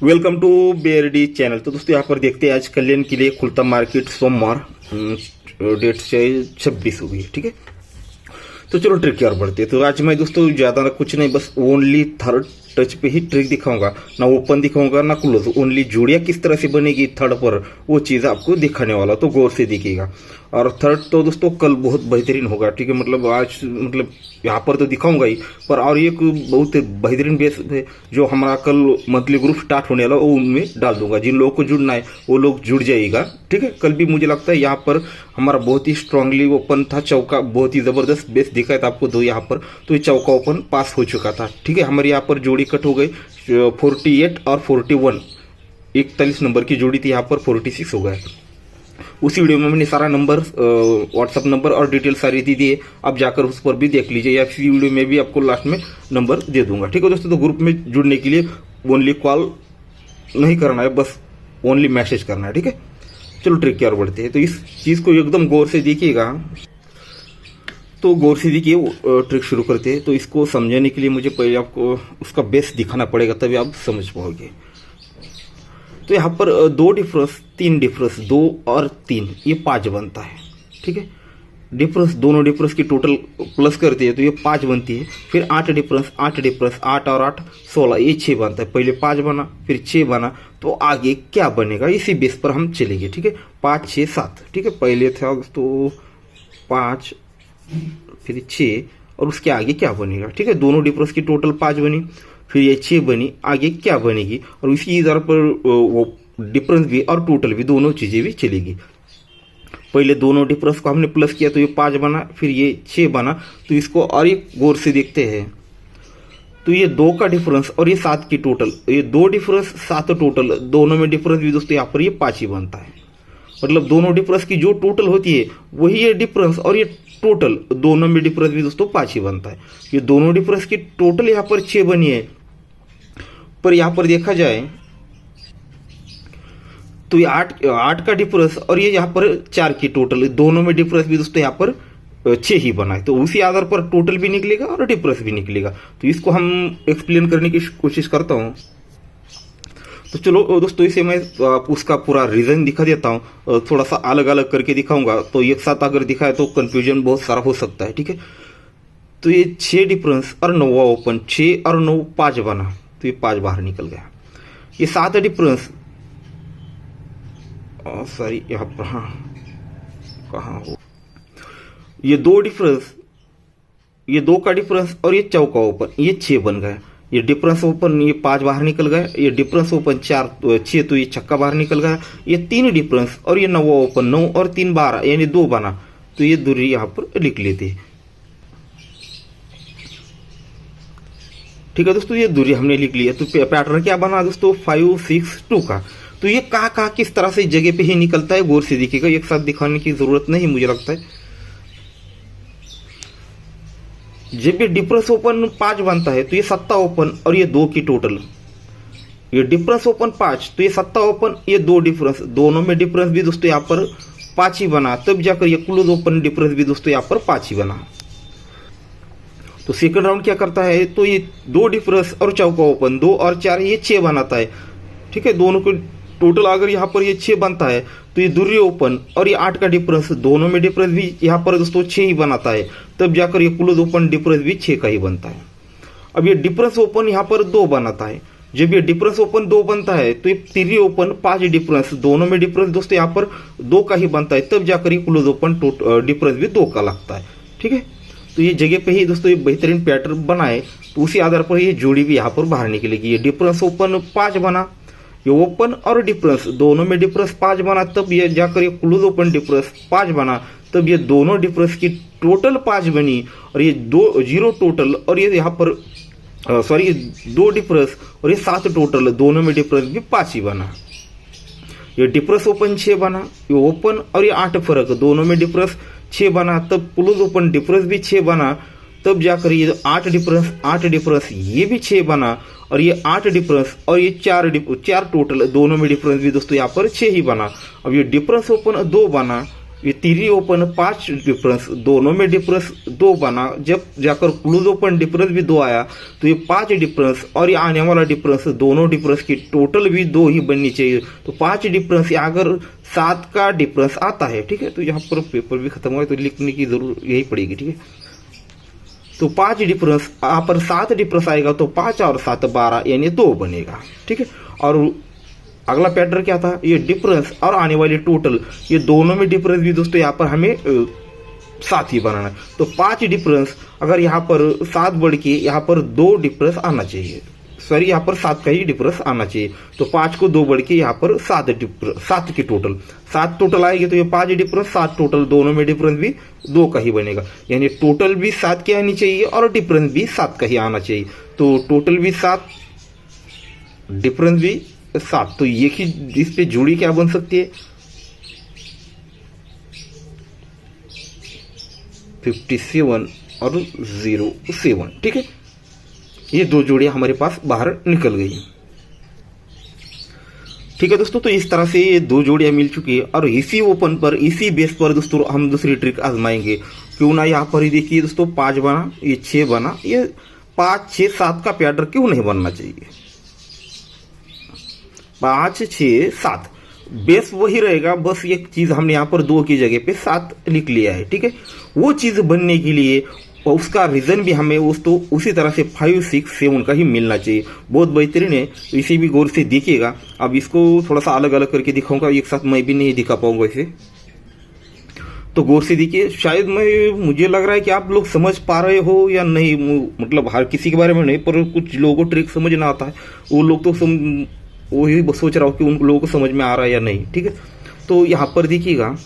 Welcome to BRD channel. तो दोस्तों यहाँ पर देखते हैं आज कल्याण के लिए खुलता मार्केट सोमवार डेट से 26 होगी। ठीक है, तो चलो ट्रिक की ओर बढ़ते हैं। तो आज मैं दोस्तों ज़्यादा कुछ नहीं, बस ओनली थर्ड टच पे ही ट्रिक दिखाऊंगा, ना ओपन दिखाऊंगा ना क्लोज। ओनली जोड़ियाँ किस तरह से बनेगी थर्ड पर वो चीज़ आपको दिखाने वाला, तो गौर से देखिएगा। और थर्ड तो दोस्तों कल बहुत बेहतरीन होगा। ठीक है, मतलब आज मतलब यहाँ पर तो दिखाऊंगा ही, पर और एक बहुत बेहतरीन बेस है जो हमारा कल मंथली ग्रुप स्टार्ट होने वाला, वो उनमें डाल दूंगा। जिन लोगों को जुड़ना है वो लोग जुड़ जाइएगा। ठीक है, कल भी मुझे लगता है यहाँ पर हमारा बहुत ही स्ट्रांगली ओपन था, चौका बहुत ही जबरदस्त बेस दिखा था आपको दो यहाँ पर, तो ये चौका ओपन पास हो चुका था। ठीक है, हमारे यहाँ पर जोड़ी कट हो गई 48 और 41, 41 नंबर की जोड़ी थी, यहाँ पर 46 हो गया। उसी वीडियो में मैंने सारा नंबर, व्हाट्सअप नंबर और डिटेल सारी दी है, आप जाकर उस पर भी देख लीजिए, या इसी वीडियो में भी आपको लास्ट में नंबर दे दूंगा। ठीक है दोस्तों, तो ग्रुप में जुड़ने के लिए ओनली कॉल नहीं करना है, बस ओनली मैसेज करना है। ठीक है, चलो ट्रिक की ओर बढ़ते हैं। तो इस चीज़ को एकदम गौर से देखिएगा। तो गौर से देखिए, ट्रिक शुरू करते हैं। तो इसको समझने के लिए मुझे पहले आपको उसका बेस दिखाना पड़ेगा, तभी आप समझ पाओगे। तो यहाँ पर 2 डिफरेंस 3 डिफरेंस, 2 और 3 ये 5 बनता है। ठीक है, डिफरेंस दोनों डिफरेंस की टोटल प्लस करते हैं तो ये 5 बनती है। फिर 8 डिफरेंस 8 और 8 16, ये 6 बनता है। पहले 5 बना फिर 6 बना, तो आगे क्या बनेगा इसी बेस पर हम चलेंगे। ठीक है, 5 6 7। ठीक है, पहले था तो 5 फिर 6 और उसके आगे क्या बनेगा। ठीक है, दोनों डिफरेंस की टोटल 5 बनी, फिर ये 6 बनी, आगे क्या बनेगी। और इसी आधार पर वो डिफरेंस भी और टोटल भी दोनों चीज़ें भी चलेगी। पहले दोनों डिफरेंस को हमने प्लस किया तो ये 5 बना, फिर ये 6 बना। तो इसको और एक गौर से देखते हैं। तो ये 2 का डिफरेंस और ये 7 की टोटल, ये 2 डिफरेंस 7 टोटल, दोनों में डिफरेंस भी दोस्तों यहाँ पर ये 5 ही बनता है। मतलब दोनों डिफरेंस की जो टोटल होती है वही ये डिफरेंस और ये टोटल, दोनों में डिफरेंस भी दोस्तों 5 ही बनता है। ये दोनों डिफरेंस की टोटल यहाँ पर 6 बनी है, पर यहाँ पर देखा जाए तो ये 8 का डिफरेंस और ये यहाँ पर 4 की टोटल, दोनों में डिफरेंस भी दोस्तों यहाँ पर 6 ही बना है। तो उसी आधार पर टोटल भी निकलेगा और डिफरेंस भी निकलेगा। तो इसको हम एक्सप्लेन करने की कोशिश करता हूँ। तो चलो दोस्तों, इसे मैं उसका पूरा रीजन दिखा देता हूँ, थोड़ा सा अलग अलग करके दिखाऊंगा। तो एक साथ अगर दिखाए तो कंफ्यूजन बहुत सारा हो सकता है। ठीक है, तो ये 6 डिफरेंस और 9 ओपन, 6 और 9 5 बना, तो ये 5 बाहर निकल गया। ये 7 डिफरेंस, सॉरी यहाँ पर, हाँ कहाँ हो, ये 2 डिफरेंस, ये 2 का डिफरेंस और ये चौका ओपन, ये 6 बन गया। ये डिफरेंस ओपन, ये 5 बाहर निकल गया। ये डिफरेंस ओपन 4 6, तो ये छक्का बाहर निकल गया। ये 3 डिफरेंस और ये 9 ओपन, 9 और 3 12, यानी 2 बना। तो ये दूरी यहाँ पर लिख लेते हैं। ठीक है दोस्तों, ये दूरी हमने लिख लिया। तो पैटर्न क्या बना दोस्तों, 5 6 2 का। तो ये कहाँ किस तरह से जगह पे ही निकलता है, गौर से देखिएगा, एक साथ दिखाने की जरूरत नहीं मुझे लगता है। जब ये डिफरेंस ओपन 5 बनता है तो ये 7 ओपन और ये 2 की टोटल, ये डिफरेंस ओपन 5 तो ये 7 ओपन, ये 2 डिफरेंस, दोनों में डिफरेंस भी दोस्तों यहाँ पर 5 ही बना। तब जाकर ये क्लोज ओपन डिफरेंस भी दोस्तों यहाँ पर 5 ही बना। तो सेकंड राउंड क्या करता है, तो ये 2 डिफरेंस और चौका ओपन, 2 और 4 ये 6 बनाता है। ठीक है, दोनों को टोटल अगर यहाँ पर ये 6 बनता है तो ये दूरी ओपन और ये 8 का डिफरेंस, दोनों में डिफरेंस भी यहाँ पर दोस्तों 6 ही बनाता है। तब जाकर ये क्लोज ओपन डिफरेंस भी 6 का ही बनता है। अब ये डिफरेंस ओपन यहाँ पर 2 बनाता है। जब ये डिफरेंस ओपन 2 बनता है तो ये 3 ओपन 5 डिफरेंस, दोनों में डिफरेंस दोस्तों यहाँ पर 2 का ही बनता है। तब जाकर ये क्लोज ओपन डिफरेंस भी 2 का लगता है। ठीक है, तो ये जगह पे ही दोस्तों ये बेहतरीन पैटर्न बनाए, तो उसी आधार पर ये जोड़ी भी यहाँ पर बाहर निकलेगी। ये डिफरेंस ओपन 5 बना, ये ओपन और डिफरेंस, दोनों में डिफरेंस 5 बना, तब ये जाकर ये क्लोज ओपन डिफरेंस 5 बना, तब ये दोनों डिफरेंस की टोटल 5 बनी। और ये 2 0 टोटल और ये यहाँ पर सॉरी 2 डिफरेंस और ये 7 टोटल, दोनों में डिफरेंस भी 5 ही बना। ये डिफरेंस ओपन 6 बना, ये ओपन और ये 8 फर्क, दोनों में डिफरेंस 6 बना, तब क्लोज ओपन डिफरेंस भी 6 बना। तब जाकर ये 8 डिफरेंस ये भी 6 बना, और ये 8 डिफरेंस और ये 4 टोटल, दोनों में डिफरेंस भी दोस्तों यहाँ पर 6 ही बना। अब ये डिफरेंस ओपन 2 बना, ये तीन ओपन 5 डिफरेंस, दोनों में डिफरेंस 2 बना। जब जाकर क्लोज ओपन डिफरेंस भी 2 आया तो ये 5 डिफरेंस और ये आने वाला डिफरेंस, दोनों डिफरेंस की टोटल भी 2 ही बननी चाहिए। तो 5 डिफरेंस या अगर 7 का डिफरेंस आता है, ठीक है, तो यहाँ पर पेपर भी खत्म हुआ तो लिखने की जरूरत यही पड़ेगी, ठीक है। तो 5 डिफरेंस, यहाँ पर 7 डिफरेंस आएगा तो 5 और 7 12 यानी 2 बनेगा, ठीक है। और अगला पैटर्न क्या था, ये डिफरेंस और आने वाली टोटल, ये दोनों में डिफरेंस भी दोस्तों यहाँ पर हमें 7 ही बनाना है। तो 5 डिफरेंस, अगर यहाँ पर 7 बढ़ के यहाँ पर 2 डिफरेंस आना चाहिए, सॉरी यहाँ पर 7 का ही डिफरेंस आना चाहिए। तो 5 को 2 बढ़ के यहाँ पर 7 की टोटल 7 टोटल आएगी। तो ये 5 डिफरेंस 7 टोटल, दोनों में डिफरेंस भी 2 का ही बनेगा, यानी टोटल भी 7 की आनी चाहिए और डिफरेंस भी 7 का ही आना चाहिए। तो टोटल भी 7, डिफरेंस भी 7, तो ये की इस पे जोड़ी क्या बन सकती है, 57 और 07, ठीक है। ये 2 जोड़ियां हमारे पास बाहर निकल गई, ठीक है दोस्तों। तो इस तरह से ये 2 जोड़ियां मिल चुकी है और इसी ओपन पर, इसी बेस पर दोस्तों हम दूसरी ट्रिक आजमाएंगे। क्यों ना यहाँ पर ही देखिए दोस्तों 5 बना, ये 6 बना, ये 5 6 7 का पैटर्न क्यों नहीं बनना चाहिए। 5 6 7 बेस वही रहेगा, बस एक चीज हमने यहाँ पर 2 की जगह पे 7 लिख लिया है, ठीक है। वो चीज बनने के लिए और उसका रीजन भी हमें उसी तरह से 5 6 7 का ही मिलना चाहिए। बहुत बेहतरीन है, तो इसे भी गौर से देखिएगा। अब इसको थोड़ा सा अलग अलग करके दिखाऊंगा, एक साथ मैं भी नहीं दिखा पाऊंगा इसे, तो गौर से देखिए। शायद मुझे लग रहा है कि आप लोग समझ पा रहे हो या नहीं, मतलब हर किसी के बारे में नहीं, पर कुछ लोगों को ट्रिक समझ ना आता है, वो लोग तो वही सोच रहा हो कि उन लोगों को समझ में आ रहा है या नहीं, ठीक है। तो यहाँ पर देखिएगा,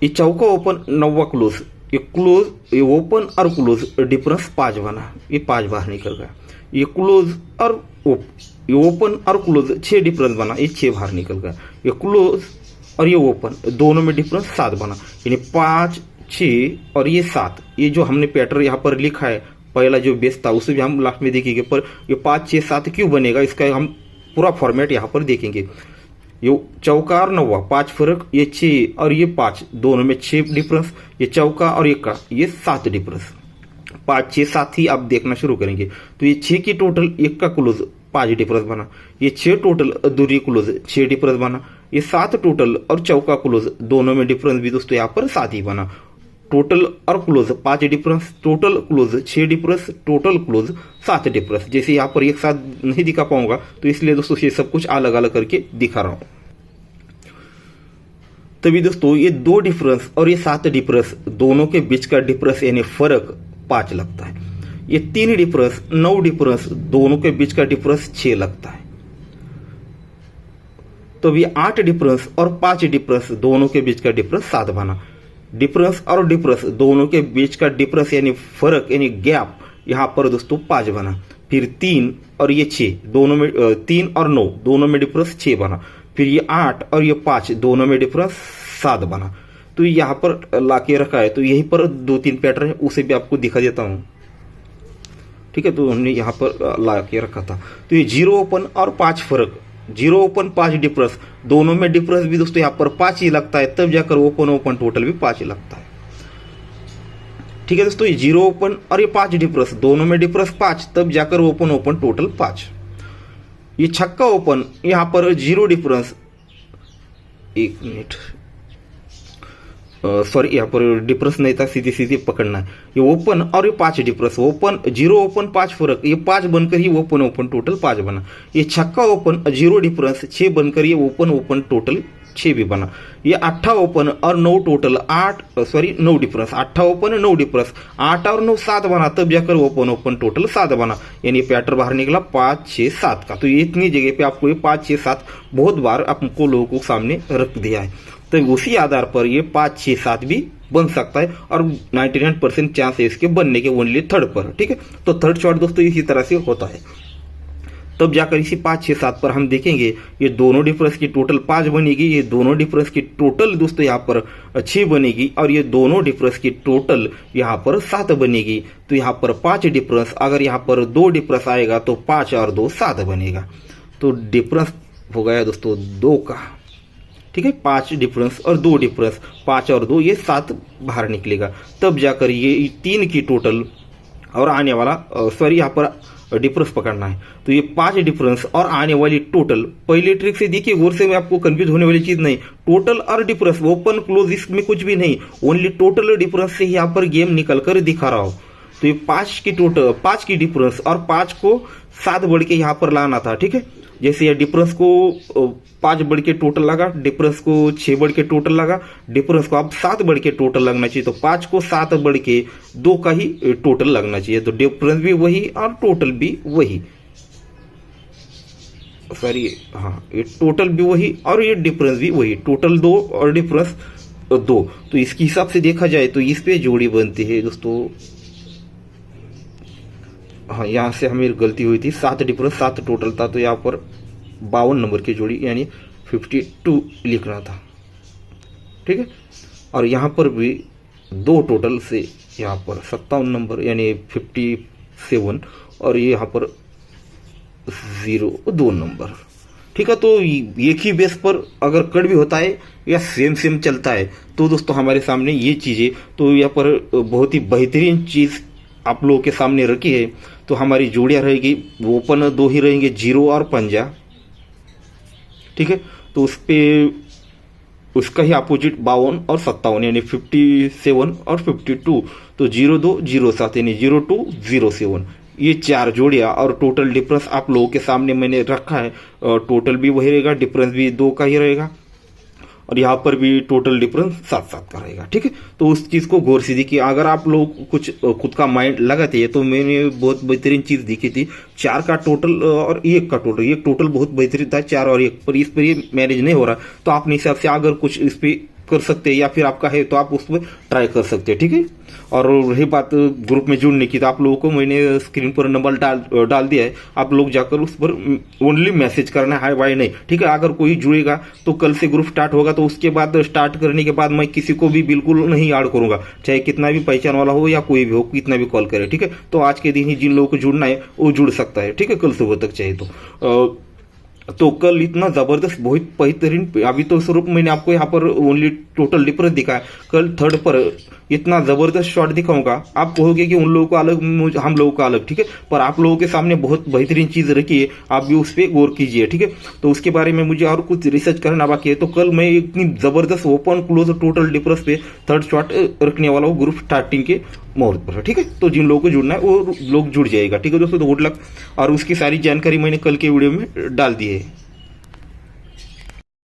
ये चौका ओपन 9वां क्लोज, ये क्लोज, ये ओपन और क्लोज डिफरेंस 5 बना, ये 5 बाहर निकल गया। ये क्लोज और ये ओपन और क्लोज 6 डिफरेंस बना, ये 6 बाहर निकल गया। ये क्लोज और ये ओपन दोनों में डिफरेंस 7 बना, यानी 5 6 और ये 7। ये जो हमने पैटर्न यहाँ पर लिखा है, पहला जो बेस था उसे भी हम लास्ट में देखेंगे, पर ये 5 6 7 क्यों बनेगा इसका हम पूरा फॉर्मेट यहाँ पर देखेंगे। ये चौका और 9वां 5 फर्क, ये 6 और ये 5 दोनों में 6 डिफरेंस, ये चौका और 1 का ये 7 डिफरेंस, 5 6 7 ही आप देखना शुरू करेंगे। तो ये 6 की टोटल 1 का क्लोज 5 डिफरेंस बना, ये 6 टोटल दूरी क्लोज 6 डिफरेंस बना, ये 7 टोटल और चौका क्लोज दोनों में डिफरेंस भी दोस्तों यहाँ पर 7 ही बना। टोटल और close 5 difference, total close 6 difference, total close 7 difference. जैसे यहाँ पर एक साथ नहीं दिखा पाऊंगा तो इसलिए दोस्तों ये सब कुछ अलग अलग करके दिखा रहा हूं। तभी दोस्तों ये 2 डिफरेंस और ये 7 डिफरेंस दोनों के बीच का डिफरेंस यानी फर्क 5 लगता है। ये 3 डिफरेंस 9 डिफरेंस दोनों के बीच का डिफरेंस 6 लगता है। तो ये 8 डिफरेंस और 5 डिफरेंस दोनों के बीच का डिफरेंस 7 बना। डिफरेंस और डिफरेंस दोनों के बीच का डिफरेंस यानी फर्क यानी गैप यहां पर दोस्तों 5 बना। फिर 3 और ये 6 दोनों में 3 और 9 दोनों में डिफरेंस 6 बना। फिर ये 8 और ये 5 दोनों में डिफरेंस 7 बना। तो यहां पर लाके रखा है, तो यहीं पर 2-3 पैटर्न है, उसे भी आपको दिखा देता हूं, ठीक है। तो हमने यहां पर लाके रखा था। तो ये 0 ओपन और 5 फर्क, 0 ओपन 5 डिफरेंस, दोनों में डिफरेंस भी दोस्तों यहाँ पर 5 ही लगता है, तब जाकर ओपन टोटल भी 5 ही लगता है, ठीक है दोस्तों। ये 0 ओपन और ये 5 डिफरेंस दोनों में डिफरेंस 5, तब जाकर ओपन टोटल 5। ये छक्का ओपन, यहाँ पर 0 डिफरेंस, 1 मिनट सॉरी यहाँ पर डिफरेंस नहीं था, सीधी सीधी पकड़ना है। ये ओपन और ये 5 डिफरेंस, ओपन 0 ओपन 5 फर्क, ये 5 बनकर ही ओपन टोटल 5 बना। ये छक्का ओपन 0 डिफरेंस 6 बनकर ये ओपन टोटल 6 भी बना। ये 8 ओपन और 9 टोटल 9 डिफरेंस, 8 ओपन 9 डिफरेंस, 8 और 9 7 बना, तब जाकर ओपन टोटल 7 बना, यानी पैटर्न बाहर निकला 5 6 7 का। तो ये इतनी जगह पे आपको ये 5 6 7 बहुत बार आपको लोगों को सामने रख दिया है, तो उसी आधार पर ये 5 6 7 भी बन सकता है और 99% चांस है इसके बनने के ओनली थर्ड पर, ठीक है। तो थर्ड शॉट दोस्तों इसी तरह से होता है, तब जाकर इसी 5 6 7 पर हम देखेंगे ये दोनों डिफरेंस की टोटल 5 बनेगी, ये दोनों डिफरेंस की टोटल दोस्तों यहाँ पर 6 बनेगी और ये दोनों डिफरेंस की टोटल यहाँ पर 7 बनेगी। तो यहाँ पर 5 डिफरेंस, अगर यहाँ पर 2 डिफरेंस आएगा तो 5 और 2 7 बनेगा। तो डिफरेंस हो गया दोस्तों 2 का, ठीक है, 5 डिफरेंस और 2 डिफरेंस, 5 और 2 ये 7 बाहर निकलेगा, तब जाकर ये 3 की टोटल और आने वाला सॉरी यहाँ पर डिफरेंस पकड़ना है। तो ये 5 डिफरेंस और आने वाली टोटल, पहले ट्रिक से देखिए गौर से, मैं आपको कंफ्यूज होने वाली चीज नहीं, टोटल और डिफरेंस, ओपन क्लोज इसमें कुछ भी नहीं, ओनली टोटल डिफरेंस से यहाँ पर गेम निकल कर दिखा रहा हो। तो ये 5 की टोटल, 5 की डिफरेंस और 5 को 7 बढ़ के यहाँ पर लाना था, ठीक है। जैसे ये डिफरेंस को 5 बढ़ के टोटल लगा, डिफरेंस को 6 बढ़ के टोटल लगा, डिफरेंस को अब 7 बढ़ के टोटल लगना चाहिए, तो 5 को 7 बढ़ के 2 का ही टोटल लगना चाहिए। तो डिफरेंस भी वही और टोटल भी वही, सॉरी हाँ, ये टोटल भी वही और ये डिफरेंस भी वही, टोटल 2 और डिफरेंस 2। तो इसके हिसाब से देखा जाए तो इस पे जोड़ी बनती है दोस्तों। हाँ, यहाँ से हमें गलती हुई थी, 7 डिफरेंस 7 टोटल था, तो यहाँ पर 52 नंबर की जोड़ी यानी 52 लिखना था, ठीक है। और यहाँ पर भी 2 टोटल से यहाँ पर 57 नंबर यानी 57 और ये यहाँ पर 2 नंबर, ठीक है। तो एक ही बेस पर अगर कट भी होता है या सेम चलता है तो दोस्तों हमारे सामने ये चीज़ें, तो यहाँ पर बहुत ही बेहतरीन चीज़ आप लोगों के सामने रखी है। तो हमारी जोड़ियाँ रहेगी, ओपन 2 ही रहेंगे, 0 और पंजा, ठीक है। तो उस पे उसका ही अपोजिट 52 और 57 यानी 57 और 52, तो 02 07 यानी 02 07, ये 4 जोड़ियाँ और टोटल डिफरेंस आप लोगों के सामने मैंने रखा है। टोटल भी वही रहेगा, डिफरेंस भी 2 का ही रहेगा और यहाँ पर भी टोटल डिफरेंस 7 का रहेगा, ठीक है। तो उस चीज़ को गौर से देखिए, अगर आप लोग कुछ खुद का माइंड लगाते हैं तो मैंने बहुत बेहतरीन चीज़ देखी थी, 4 का टोटल और 1 का टोटल, एक टोटल बहुत बेहतरीन था, 4 और 1 पर, इस पर ये मैनेज नहीं हो रहा, तो अपने हिसाब से अगर कुछ इस पर कर सकते हैं या फिर आपका है तो आप उस पर ट्राई कर सकते हैं, ठीक है। और रही बात ग्रुप में जुड़ने की, तो आप लोगों को मैंने स्क्रीन पर नंबर डाल दिया है, आप लोग जाकर उस पर ओनली मैसेज करना है, हाय बाय नहीं, ठीक है। अगर कोई जुड़ेगा तो कल से ग्रुप स्टार्ट होगा, तो उसके बाद स्टार्ट करने के बाद मैं किसी को भी बिल्कुल नहीं ऐड करूंगा, चाहे कितना भी पहचान वाला हो या कोई भी हो, कितना भी कॉल करे, ठीक है। तो आज के दिन ही जिन लोगों को जुड़ना है वो जुड़ सकता है, ठीक है, कल सुबह तक चाहे तो कल इतना जबरदस्त बहुत बेहतरीन, अभी तो स्वरूप मैंने आपको यहाँ पर ओनली टोटल डिफरेंस दिखाया, कल थर्ड पर इतना जबरदस्त शॉट दिखाऊंगा, आप कहोगे कि उन लोगों को अलग हम लोगों का अलग, ठीक है। पर आप लोगों के सामने बहुत बेहतरीन चीज रखी है, आप भी उस पर गौर कीजिए, ठीक है। तो उसके बारे में मुझे और कुछ रिसर्च करना बाकी है, तो कल मैं इतनी जबरदस्त ओपन क्लोज टोटल डिफरेंस पे थर्ड शॉट रखने वाला हूँ ग्रुप स्टार्टिंग के मुहूर्त पर, ठीक है। तो जिन लोगों को जुड़ना है वो लोग जुड़ जाएगा, ठीक है दोस्तों। तो गुड लक, और उसकी सारी जानकारी मैंने कल के वीडियो में डाल दी है।